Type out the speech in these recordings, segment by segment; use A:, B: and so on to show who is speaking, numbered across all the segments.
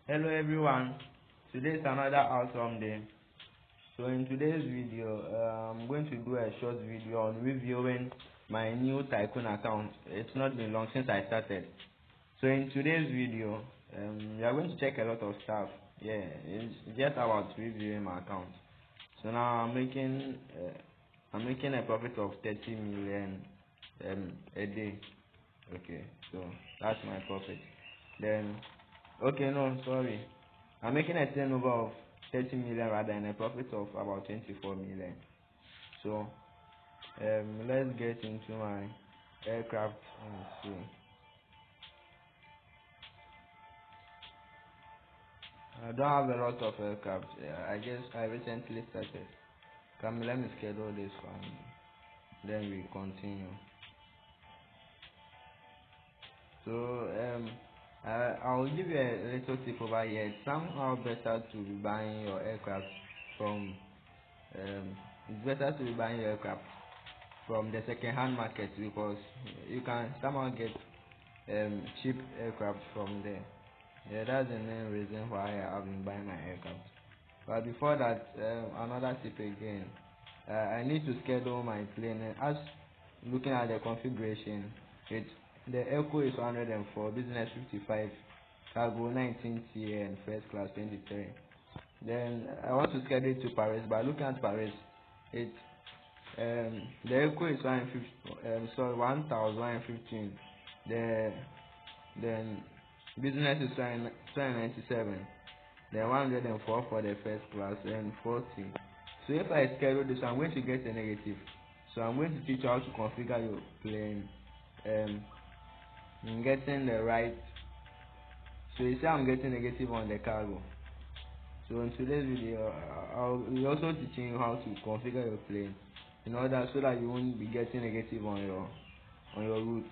A: Hello everyone, today is another awesome day. So in today's video, I'm going to do a short video on reviewing my new Tycoon account. It's not been long since I started. So in today's video, we are going to check a lot of stuff. Yeah, it's just about reviewing my account. So now I'm making a profit of 30 million a day. Okay, so that's my profit. Then okay, no, sorry. I'm making a turnover of 30 million rather than a profit of about 24 million. So let's get into my aircraft and see. I don't have a lot of aircraft. I guess I recently started. Come, let me schedule this one. Then we continue. So I'll give you a little tip over here. It's somehow better to be buying your aircraft from it's better to be buying your aircraft from the second-hand market because you can somehow get cheap aircraft from there. Yeah, that's the main reason why I have been buying my aircraft. But before that, another tip again. I need to schedule my plane. As looking at the configuration, the Echo is 104, business 55, cargo 19 TA, and first class 23. Then I want to schedule it to Paris. But looking at Paris, it the Echo is 1,115. Then business is 297. Then 104 for the first class and 40. So if I schedule this, I'm going to get a negative. So I'm going to teach you how to configure your plane. I'm getting the right. So you see, I'm getting negative on the cargo. So in today's video, I'll be also teaching you how to configure your plane in order so that you won't be getting negative on your route.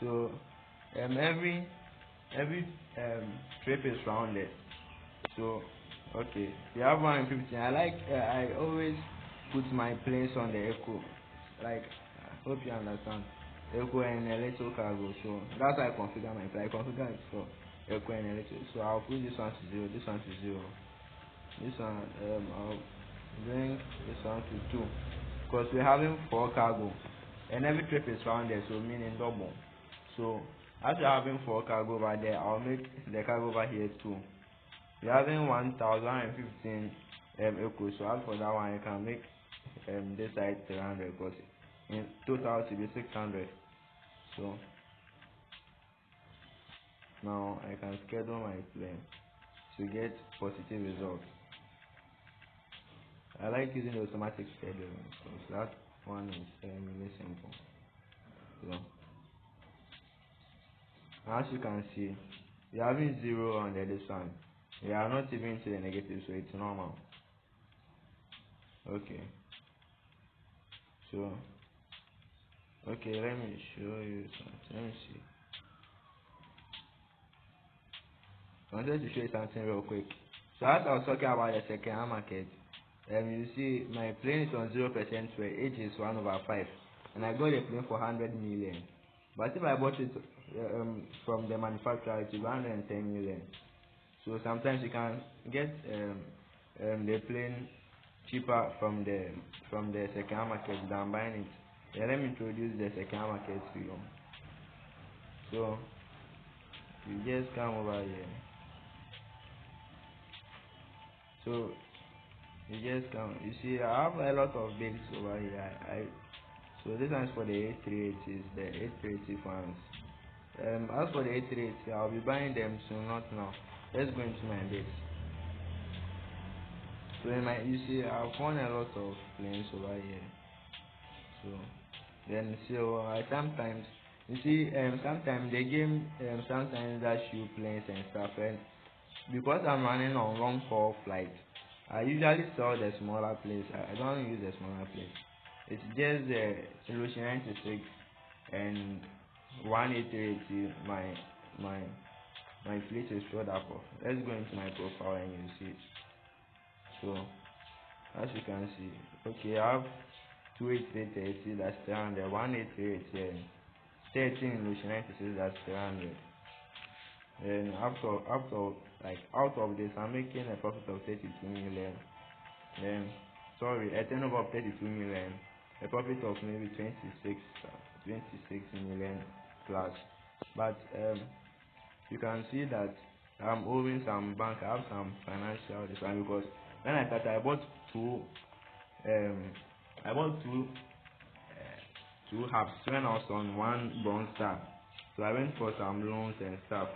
A: So every trip is rounded. So okay, we have 115. I always put my planes on the Echo. Like I hope you understand. Echo and a little cargo. So that's how I configure my plane. I configure it for Echo and a little. So I'll put this one to 0, this one to 0. This one I'll bring this one to 2. Because we're having 4 cargo. And every trip is rounded, so meaning double. So as we're having 4 cargo over there, I'll make the cargo over here 2. We're having 1,015 Echo, so as for that one, you can make this side 300 because in total it will be 600. So now I can schedule my plane to get positive results. I like using the automatic scheduling because that one is really simple. So as you can see, we are having 0 on this one. We are not even to the negative, so it's normal. Okay. So okay, let me show you something. Let me see. I wanted to show you something real quick. So as I was talking about the second-hand market, you see my plane is on 0% where H is 1/5, and I got the plane for 100 million. But if I bought it from the manufacturer, it is 110 million. So sometimes you can get the plane cheaper from the second-hand market than buying it. Yeah, let me introduce the second-hand market to you. So you just come over here. So you just come. You see, I have a lot of bids over here. So this one is for the A380s, the A380 fans. As for the A380, I'll be buying them soon, not now. Let's go into my bids. So you see, I've won a lot of planes over here. So then sometimes you see sometimes the game sometimes that you planes and stuff, and because I'm running on long haul flights, I usually sell the smaller planes. I don't use the smaller planes. It's just the Solution 96 and 18380 my fleet is filled up of. Let's go into my profile and you see it. So as you can see, okay, I have 28380, that's 300, 18380, 13 Solution 96, that's 300. And out of this, I'm making a profit of 32 million. Then, sorry, a turnover of 32 million, a profit of maybe 26 million plus. But you can see that I'm owing some bank. I have some financial discount because when I started, I bought two hubs when I was on one bronze star. So I went for some loans and stuff.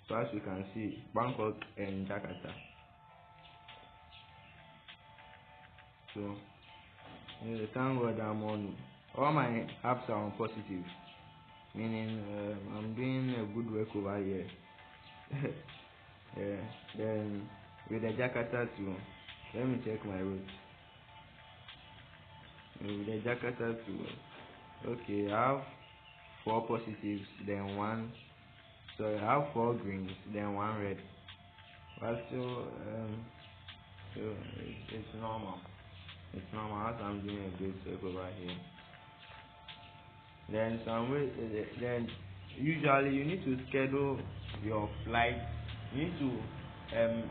A: So as you can see, Bangkok and Jakarta. So thank God I'm on all my hubs are on positive, meaning I'm doing a good work over here. Yeah. Then with the Jakarta too, let me check my route. With the Jakarta too, okay, I have 4 positives, then 1. So I have 4 greens, then 1 red. But so it's normal. It's normal as I'm doing a good work over here. Then then usually you need to schedule your flight. You need to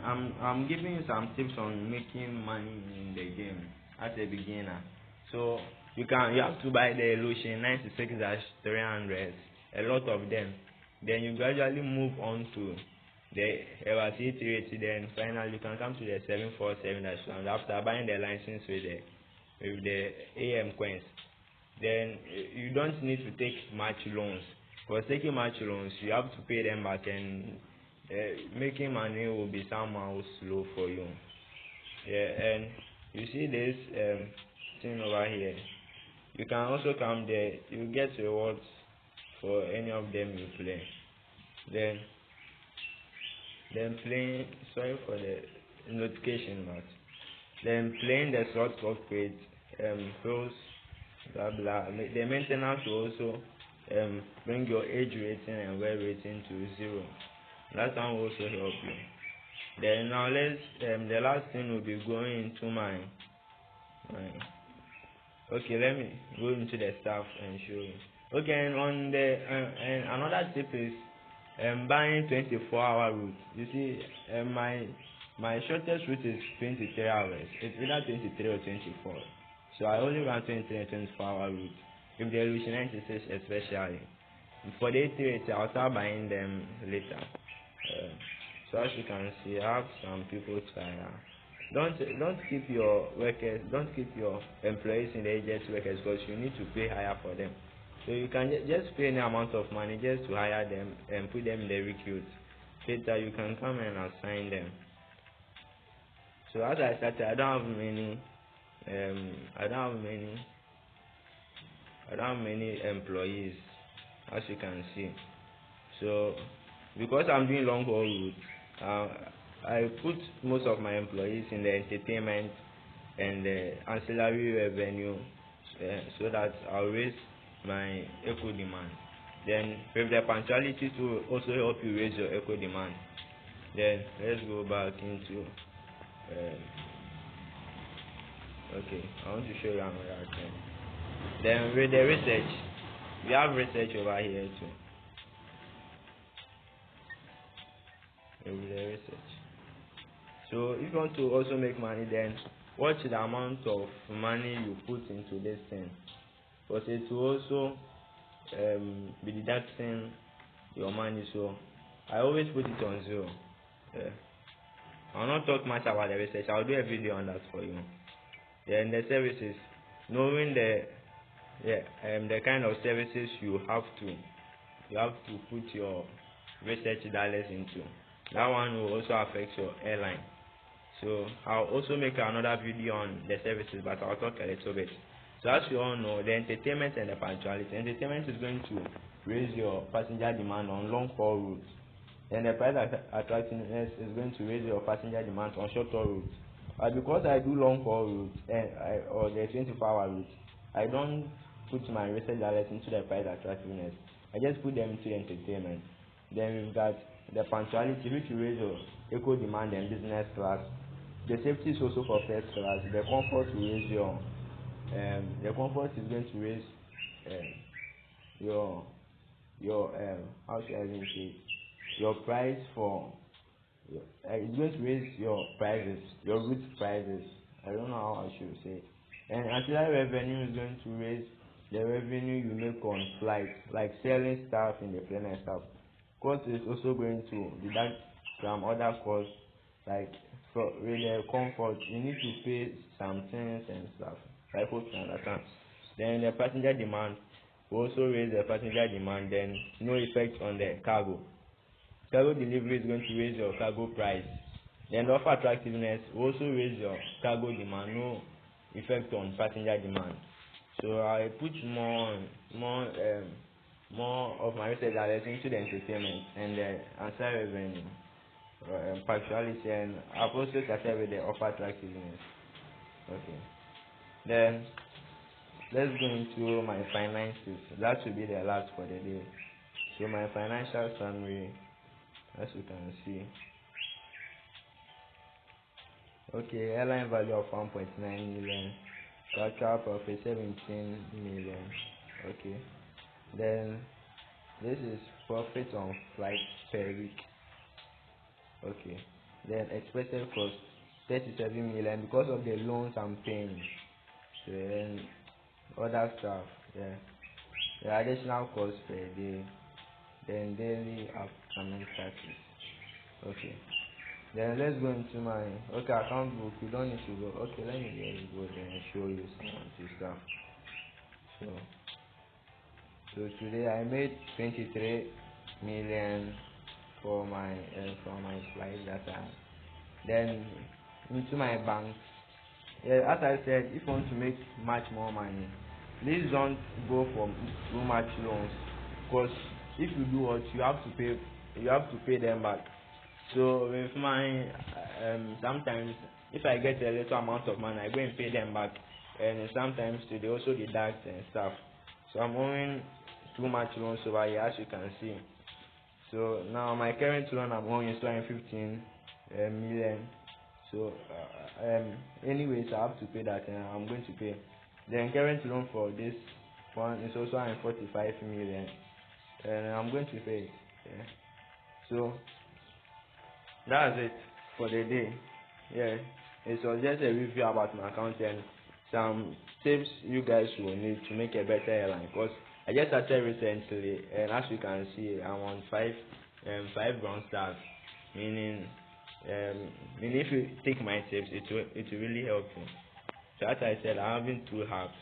A: I'm giving you some tips on making money in the game as a beginner. So you have to buy the Lucian 96-300, a lot of them. Then you gradually move on to the Everty 380. Then finally you can come to the 747 after buying the license with the AM coins. Then you don't need to take much loans, because taking much loans you have to pay them back, and making money will be somehow slow for you. Yeah, and you see this thing over here. You can also come there. You get rewards for any of them you play. Then playing. Sorry for the notification, but then playing the slot cockpit feels blah blah. The maintenance will also bring your age rating and wear rating to 0. That one will also help you. Then now let's the last thing will be going into my okay, let me go into the stuff and show you. Okay, and on the and another tip is buying 24-hour route. You see, my shortest route is 23 hours. It's either 23 or 24. So I only run 23 and 24-hour route. If the Lucian 96 especially. For the 380, I'll start buying them later. So as you can see, I have some people to hire. Don't keep your employees in the agency workers, because you need to pay higher for them. So you can just pay any amount of money just to hire them and put them in the recruit. Later you can come and assign them. So as I started, I don't have many employees, as you can see. So because I'm doing long haul route, I put most of my employees in the entertainment and the ancillary revenue, so that I'll raise my eco demand. Then with the punctuality to also help you raise your eco demand. Then let's go back into okay, I want to show you another thing. Then with the research, we have research over here too. With the research. So if you want to also make money, then watch the amount of money you put into this thing, because it will also be deducting your money. So I always put it on 0. I'll not talk much about the research. I'll do a video on that for you. Then the services, knowing the kind of services you have to put your research dollars into. That one will also affect your airline. So I'll also make another video on the services, but I'll talk a little bit. So as you all know, the entertainment and the punctuality. Entertainment is going to raise your passenger demand on long haul routes. Then the price attractiveness is going to raise your passenger demand on short haul routes. But because I do long haul routes or the 24-hour routes, I don't put my research dollars into the price attractiveness. I just put them into entertainment. Then we've got the punctuality, which will raise your eco demand and business class. The safety is also for first class. The comfort will raise your the comfort is going to raise your how should I even say, your price for it's going to raise your prices, your route prices. I don't know how I should say it. And ancillary revenue is going to raise the revenue you make on flights, like selling stuff in the plane and stuff. Cost is also going to deduct some other costs, like for with the comfort, you need to pay some things and stuff. I hope you understand. Then the passenger demand will also raise the passenger demand, then no effect on the cargo. Cargo delivery is going to raise your cargo price. Then the offer attractiveness will also raise your cargo demand, no effect on passenger demand. So I put more of my research into the entertainment and the ancillary revenue, partiality, and I've also started with the offer attractiveness. Okay. Then let's go into my finances. That should be the last for the day. So my financial summary, as you can see. Okay, airline value of 1.9 million, total profit 17 million. Okay, then this is profit on flight per week. Okay, then expected cost 37 million because of the loans I'm paying. Then other stuff, yeah, the additional cost per day, then daily upcoming taxes. Okay. Then let's go into my account book. You don't need to go. Okay, let me just go there and show you some stuff. So today I made 23 million for my flight data. Then into my bank. Yeah, as I said, if you want to make much more money, please don't go for too much loans, because if you do what you have to pay them back. So with my sometimes if I get a little amount of money, I go and pay them back, and sometimes they also deduct and stuff. So I'm owing too much loans over here, as you can see. So now my current loan I'm owing is 215 million. So anyways I have to pay that, and I'm going to pay. Then current loan for this one is also 45 million, and I'm going to pay it. Yeah. So that's it for the day. Yeah, it was just a review about my account and some tips you guys will need to make a better airline. Because I just started recently, and as you can see, I'm on five ground stars. Meaning if you take my tips, it will really help you. So as I said, I'm having 2 hacks.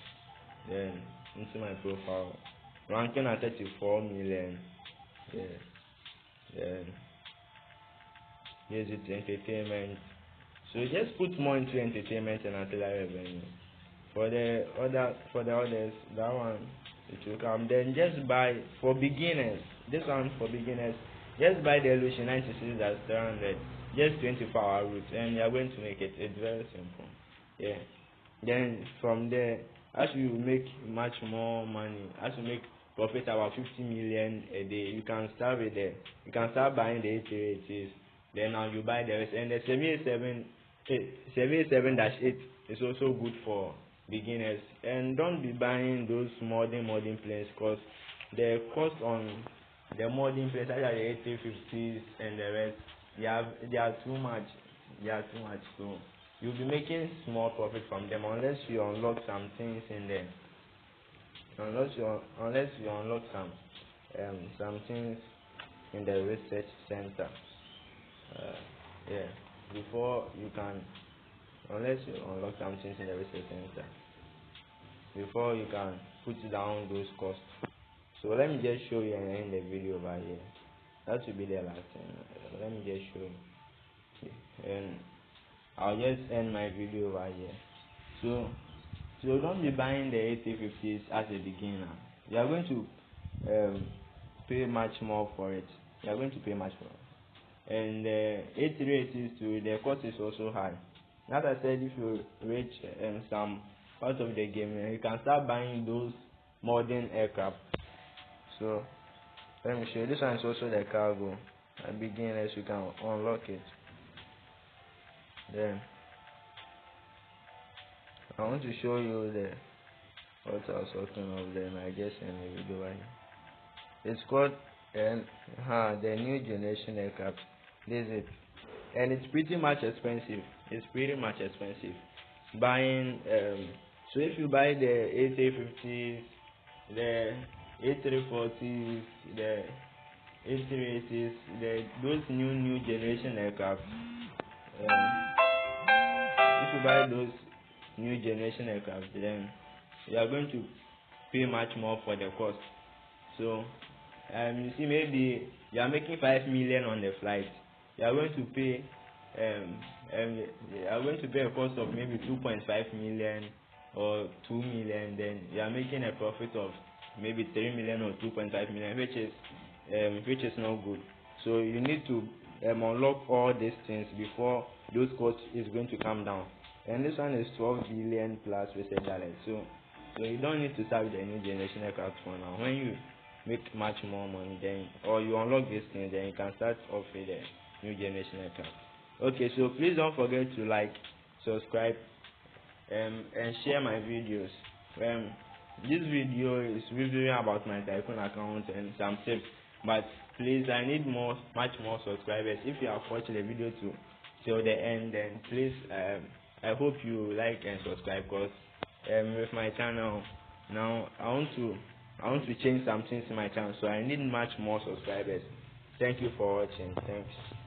A: Then into my profile, ranking at 34 million. Yeah. Then here's it, entertainment. So just put more into entertainment and ancillary revenue. For the others, that one it will come. Then just buy for beginners. This one for beginners. Just buy the Illusion 96 that's 300. Just 24-hour route, and you are going to make it. It's very simple. Yeah. Then from there, as you make much more money, as you make profit about 50 million a day, you can start with the you can start buying the 880s. Then now you buy the rest, and the 787-8 is also good for beginners. And don't be buying those modern planes, because the cost on the modern planes, such as the 850s and the rest, they are too much. So you'll be making small profit from them unless you unlock some things in there. Unless you unlock some things in the research center. Yeah, before you can, unless you unlock some things in the research center, before you can put down those costs. So let me just show you and end the video over here. That should be the last thing. Let me just show you, and I'll just end my video over here. So don't be buying the 8050s as a beginner. You are going to pay much more for it. You are going to pay much more. And the 8380s too, the cost is also high. As I said, if you reach some part of the game, you can start buying those modern aircraft. So let me show you. This one is also the cargo. At beginners, you can unlock it. Then I want to show you what I was talking of. Then I guess in the video right here. It's called and the new generation aircraft. This is it, and it's pretty much expensive. It's pretty much expensive. Buying so if you buy the A350s, the A340s, the A380s, those new generation aircraft. If you buy those new generation aircraft, then you are going to pay much more for the cost. So you see, maybe you are making 5 million on the flight. You are going to pay you are going to pay a cost of maybe 2.5 million or 2 million. Then you are making a profit of maybe 3 million or 2.5 million, which is not good. So you need to unlock all these things before those costs is going to come down. And this one is 12 billion plus research dollars. So you don't need to start with the new generation aircraft for now. When you make much more money, then or you unlock this thing, then you can start off with the new generation aircraft. Okay, so please don't forget to like, subscribe, and share my videos. This video is reviewing about my Tycoon account and some tips, but please, I need much more subscribers. If you have watched the video till the end, then please, I hope you like and subscribe, because with my channel now, I want to change some things in my channel, so I need much more subscribers. Thank you for watching. Thanks.